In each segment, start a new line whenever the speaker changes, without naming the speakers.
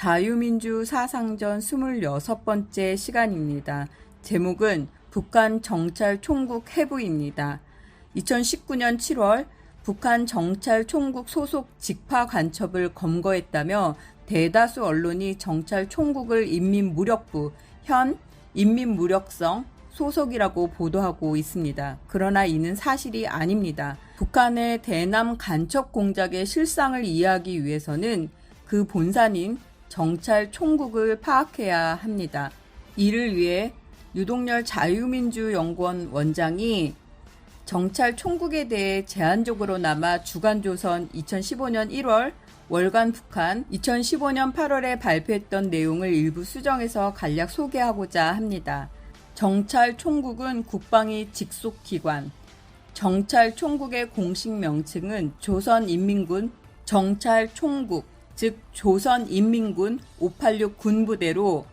자유민주 사상전 26번째 시간입니다. 제목은 북한 정찰 총국 해부입니다. 2019년 7월 북한 정찰 총국 소속 직파 간첩을 검거했다며 대다수 언론이 정찰 총국을 인민무력부, 현 인민무력성 소속이라고 보도하고 있습니다. 그러나 이는 사실이 아닙니다. 북한의 대남 간첩 공작의 실상을 이해하기 위해서는 그 본산인 정찰 총국을 파악해야 합니다. 이를 위해 유동열 자유민주연구원 원장이 정찰 총국에 대해 제한적으로나마 주간조선 2015년 1월, 월간 북한 2015년 8월에 발표했던 내용을 일부 수정해서 간략 소개하고자 합니다. 정찰 총국은 국방위 직속 기관. 정찰 총국의 공식 명칭은 조선인민군 정찰 총국, 즉 조선인민군 586 군부대로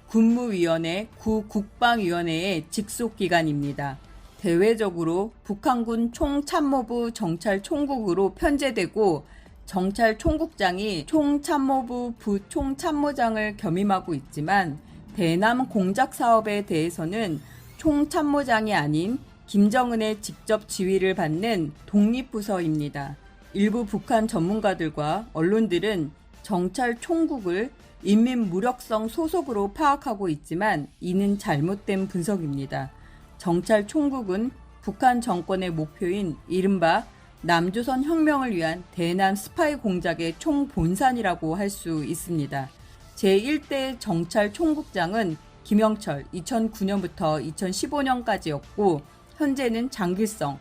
군무위원회, 구국방위원회의 직속기관입니다. 대외적으로 북한군 총참모부 정찰총국으로 편제되고 정찰총국장이 총참모부 부총참모장을 겸임하고 있지만 대남 공작 사업에 대해서는 총참모장이 아닌 김정은의 직접 지휘를 받는 독립부서입니다. 일부 북한 전문가들과 언론들은 정찰 총국을 인민무력성 소속으로 파악하고 있지만 이는 잘못된 분석입니다. 정찰 총국은 북한 정권의 목표인 이른바 남조선 혁명을 위한 대남 스파이 공작의 총본산이라고 할 수 있습니다. 제1대 정찰 총국장은 김영철 2009년부터 2015년까지였고 현재는 장길성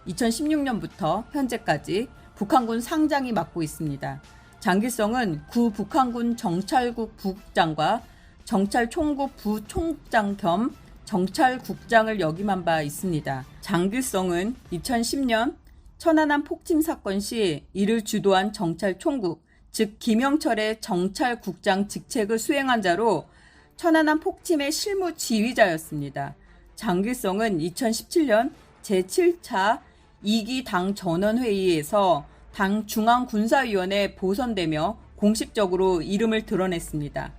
2016년부터 현재까지 북한군 상장이 맡고 있습니다. 장길성은 구 북한군 정찰국 부국장과 정찰총국 부총국장 겸 정찰국장을 역임한 바 있습니다. 장길성은 2010년 천안함 폭침 사건 시 이를 주도한 정찰총국, 즉 김영철의 정찰국장 직책을 수행한 자로 천안함 폭침의 실무 지휘자였습니다. 장길성은 2017년 제7차 2기 당 전원회의에서 당 중앙군사위원회에 보선되며 공식적으로 이름을 드러냈습니다.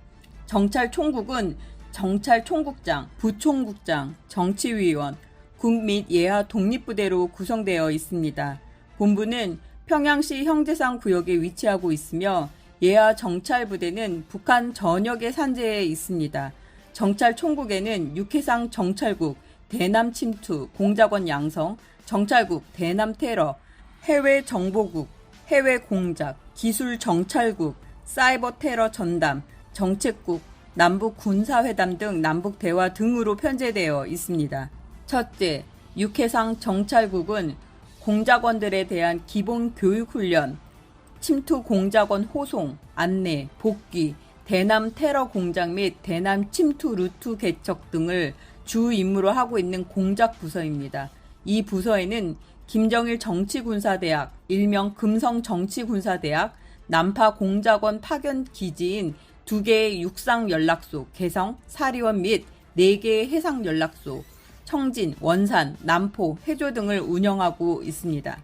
정찰총국은 정찰총국장, 부총국장, 정치위원, 국 및 예하 독립부대로 구성되어 있습니다. 본부는 평양시 형제산 구역에 위치하고 있으며 예하 정찰부대는 북한 전역의 산지에 있습니다. 정찰총국에는 육해상 정찰국, 대남 침투, 공작원 양성, 정찰국, 대남 테러, 해외 정보국, 해외 공작, 기술 정찰국, 사이버 테러 전담, 정책국, 남북 군사회담 등 남북 대화 등으로 편제되어 있습니다. 첫째, 육해상 정찰국은 공작원들에 대한 기본 교육 훈련, 침투 공작원 호송, 안내, 복귀, 대남 테러 공작 및 대남 침투 루트 개척 등을 주 임무로 하고 있는 공작 부서입니다. 이 부서에는 김정일 정치군사대학, 일명 금성정치군사대학, 남파 공작원 파견 기지인 2개의 육상 연락소, 개성, 사리원 및 4개의 해상 연락소, 청진, 원산, 남포, 해조 등을 운영하고 있습니다.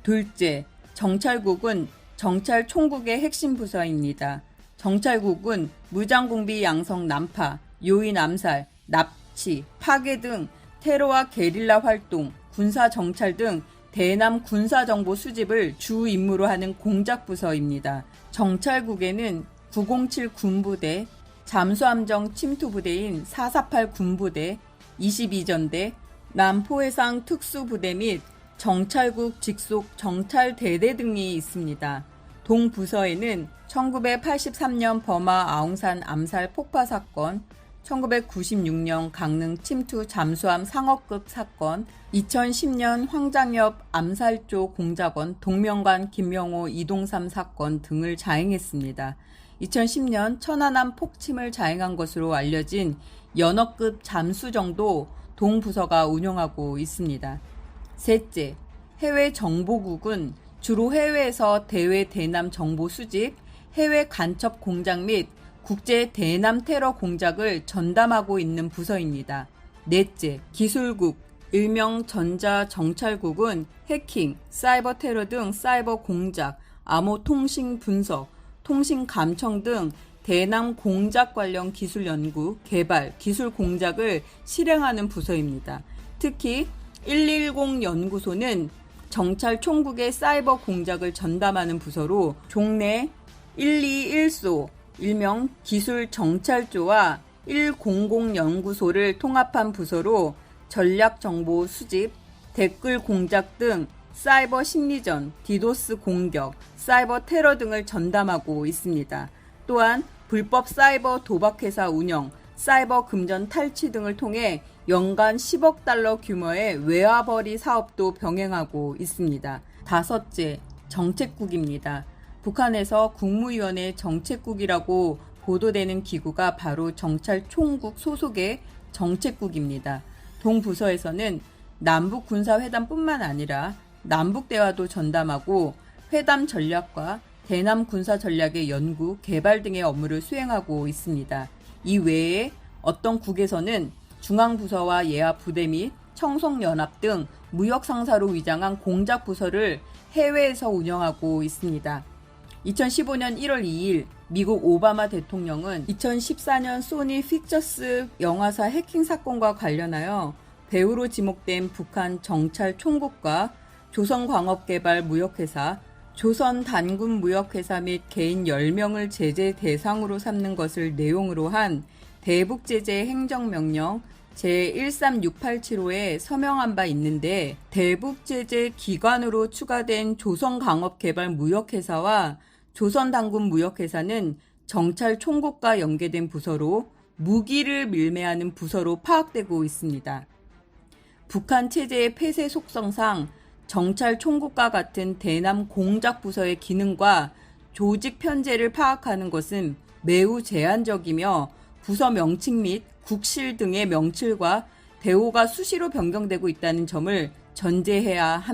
둘째, 정찰국은 정찰총국의 핵심 부서입니다. 정찰국은 무장공비 양성 난파, 요인 암살, 납치, 파괴 등 테러와 게릴라 활동, 군사정찰 등 대남 군사정보 수집을 주 임무로 하는 공작부서입니다. 정찰국에는 907 군부대, 잠수함정 침투부대인 448 군부대, 22전대, 남포해상 특수부대 및 정찰국 직속 정찰대대 등이 있습니다. 동부서에는 1983년 버마 아웅산 암살 폭파 사건, 1996년 강릉 침투 잠수함 상어급 사건, 2010년 황장엽 암살조 공작원 동명관 김명호 이동삼 사건 등을 자행했습니다. 2010년 천안함 폭침을 자행한 것으로 알려진 연어급 잠수정도 동부서가 운영하고 있습니다. 셋째, 해외 정보국은 주로 해외에서 대외 대남 정보 수집, 해외 간첩 공작 및 국제 대남 테러 공작을 전담하고 있는 부서입니다. 넷째, 기술국, 일명 전자정찰국은 해킹, 사이버 테러 등 사이버 공작, 암호 통신 분석, 통신 감청 등 대남 공작 관련 기술 연구, 개발, 기술 공작을 실행하는 부서입니다. 특히 110 연구소는 정찰 총국의 사이버 공작을 전담하는 부서로 종래 121소, 일명 기술 정찰조와 100 연구소를 통합한 부서로 전략 정보 수집, 댓글 공작 등 사이버 심리전, 디도스 공격, 사이버 테러 등을 전담하고 있습니다. 또한 불법 사이버 도박회사 운영, 사이버 금전 탈취 등을 통해 연간 10억 달러 규모의 외화벌이 사업도 병행하고 있습니다. 다섯째, 정책국입니다. 북한에서 국무위원회 정책국이라고 보도되는 기구가 바로 정찰총국 소속의 정책국입니다. 동부서에서는 남북 군사회담뿐만 아니라 남북대화도 전담하고 회담 전략과 대남 군사 전략의 연구, 개발 등의 업무를 수행하고 있습니다. 이 외에 어떤 국에서는 중앙부서와 예하 부대 및 청송연합 등 무역상사로 위장한 공작부서를 해외에서 운영하고 있습니다. 2015년 1월 2일 미국 오바마 대통령은 2014년 소니 픽처스 영화사 해킹 사건과 관련하여 배후로 지목된 북한 정찰 총국과 조선광업개발무역회사, 조선단군무역회사 및 개인 10명을 제재 대상으로 삼는 것을 내용으로 한 대북제재 행정명령 제13687호에 서명한 바 있는데, 대북제재 기관으로 추가된 조선광업개발무역회사와 조선단군무역회사는 정찰 총국과 연계된 부서로 무기를 밀매하는 부서로 파악되고 있습니다. 북한 체제의 폐쇄 속성상 정찰 총국과 같은 대남 공작 부서의 기능과 조직 편제를 파악하는 것은 매우 제한적이며 부서 명칭 및 국실 등의 명칭과 대오가 수시로 변경되고 있다는 점을 전제해야 합니다.